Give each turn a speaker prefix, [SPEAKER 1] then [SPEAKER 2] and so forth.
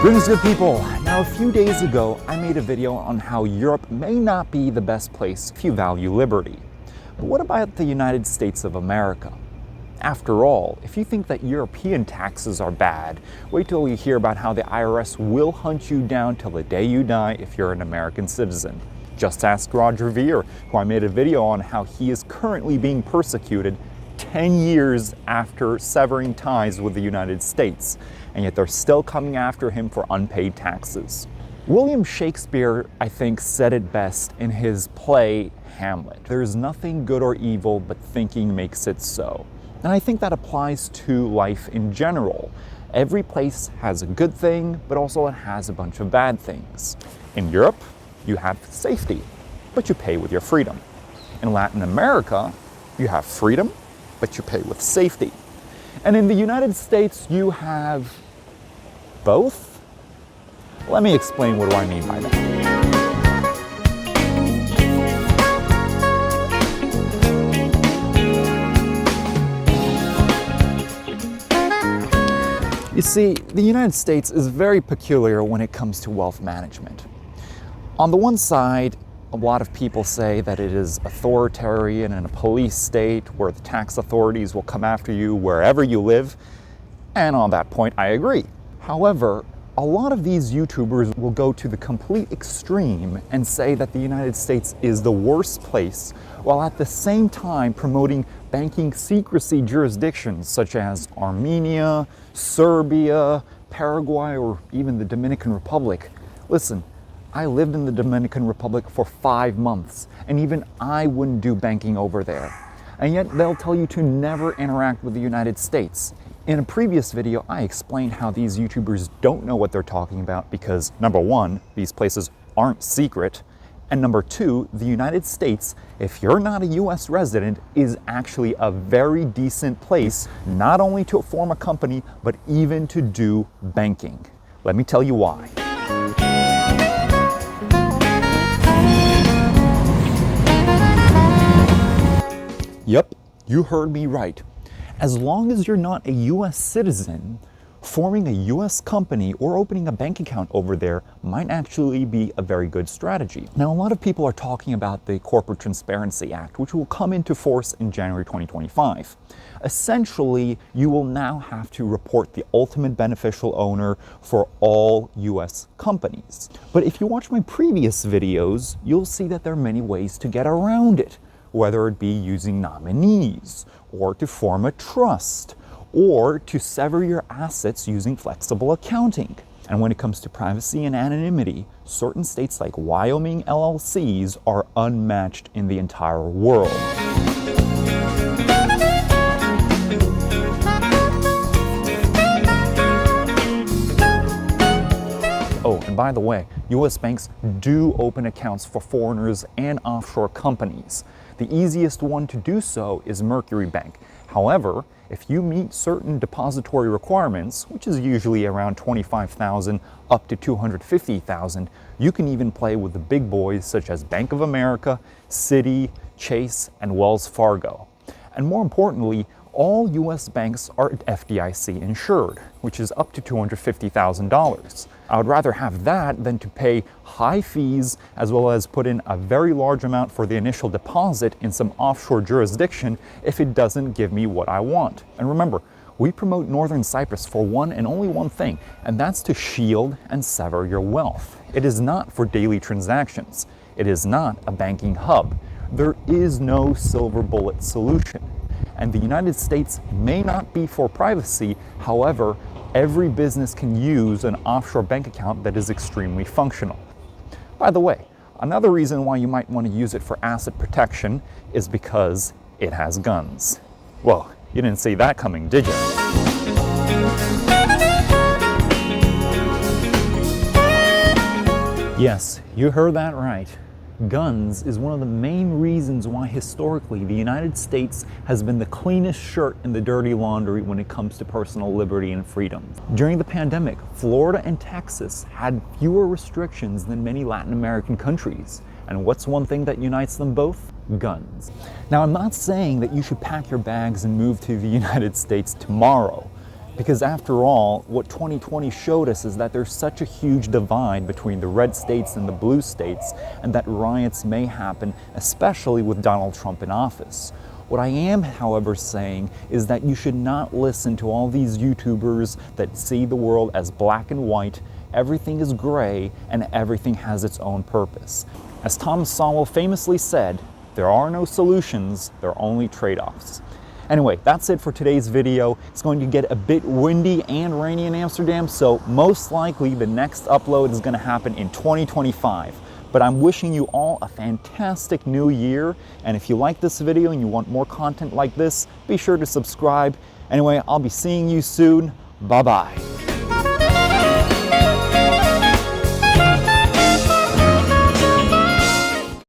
[SPEAKER 1] Greetings, good people. Now, a few days ago, I made a video on how Europe may not be the best place if you value liberty. But what about the United States of America? After all, if you think that European taxes are bad, wait till you hear about how the IRS will hunt you down till the day you die if you're an American citizen. Just ask Roger Ver, who I made a video on how he is currently being persecuted 10 years after severing ties with the United States, and yet they're still coming after him for unpaid taxes. William Shakespeare, I think, said it best in his play Hamlet. There is nothing good or evil, but thinking makes it so. And I think that applies to life in general. Every place has a good thing, but also it has a bunch of bad things. In Europe, you have safety, but you pay with your freedom. In Latin America, you have freedom, but you pay with safety. And in the United States, you have both? Let me explain what do I mean by that. You see, the United States is very peculiar when it comes to wealth management. On the one side, a lot of people say that it is authoritarian and a police state where the tax authorities will come after you wherever you live, and on that point I agree. However, a lot of these YouTubers will go to the complete extreme and say that the United States is the worst place, while at the same time promoting banking secrecy jurisdictions such as Armenia, Serbia, Paraguay, or even the Dominican Republic. Listen, I lived in the Dominican Republic for 5 months, and even I wouldn't do banking over there. And yet they'll tell you to never interact with the United States. In a previous video, I explained how these YouTubers don't know what they're talking about because, number one, these places aren't secret, and number two, the United States, if you're not a US resident, is actually a very decent place, not only to form a company, but even to do banking. Let me tell you why. Yep, you heard me right. As long as you're not a US citizen, forming a US company or opening a bank account over there might actually be a very good strategy. Now, a lot of people are talking about the Corporate Transparency Act, which will come into force in January 2025. Essentially, you will now have to report the ultimate beneficial owner for all US companies. But if you watch my previous videos, you'll see that there are many ways to get around it, whether it be using nominees, or to form a trust, or to sever your assets using flexible accounting. And when it comes to privacy and anonymity, certain states like Wyoming LLCs are unmatched in the entire world. Oh, and by the way, US banks do open accounts for foreigners and offshore companies. The easiest one to do so is Mercury Bank. However, if you meet certain depository requirements, which is usually around $25,000 up to $250,000, you can even play with the big boys such as Bank of America, Citi, Chase, and Wells Fargo. And more importantly, all US banks are FDIC insured, which is up to $250,000. I would rather have that than to pay high fees as well as put in a very large amount for the initial deposit in some offshore jurisdiction if it doesn't give me what I want. And remember, we promote Northern Cyprus for one and only one thing, and that's to shield and sever your wealth. It is not for daily transactions. It is not a banking hub. There is no silver bullet solution. And the United States may not be for privacy, however, every business can use an offshore bank account that is extremely functional. By the way, another reason why you might want to use it for asset protection is because it has guns. Well, you didn't see that coming, did you? Yes, you heard that right. Guns is one of the main reasons why historically the United States has been the cleanest shirt in the dirty laundry when it comes to personal liberty and freedom. During the pandemic, Florida and Texas had fewer restrictions than many Latin American countries. And what's one thing that unites them both? Guns. Now, I'm not saying that you should pack your bags and move to the United States tomorrow. Because after all, what 2020 showed us is that there's such a huge divide between the red states and the blue states, and that riots may happen, especially with Donald Trump in office. What I am, however, saying is that you should not listen to all these YouTubers that see the world as black and white, everything is gray, and everything has its own purpose. As Thomas Sowell famously said, there are no solutions, there are only trade-offs. Anyway, that's it for today's video. It's going to get a bit windy and rainy in Amsterdam, so most likely the next upload is going to happen in 2025. But I'm wishing you all a fantastic new year, and if you like this video and you want more content like this, be sure to subscribe. Anyway, I'll be seeing you soon. Bye-bye.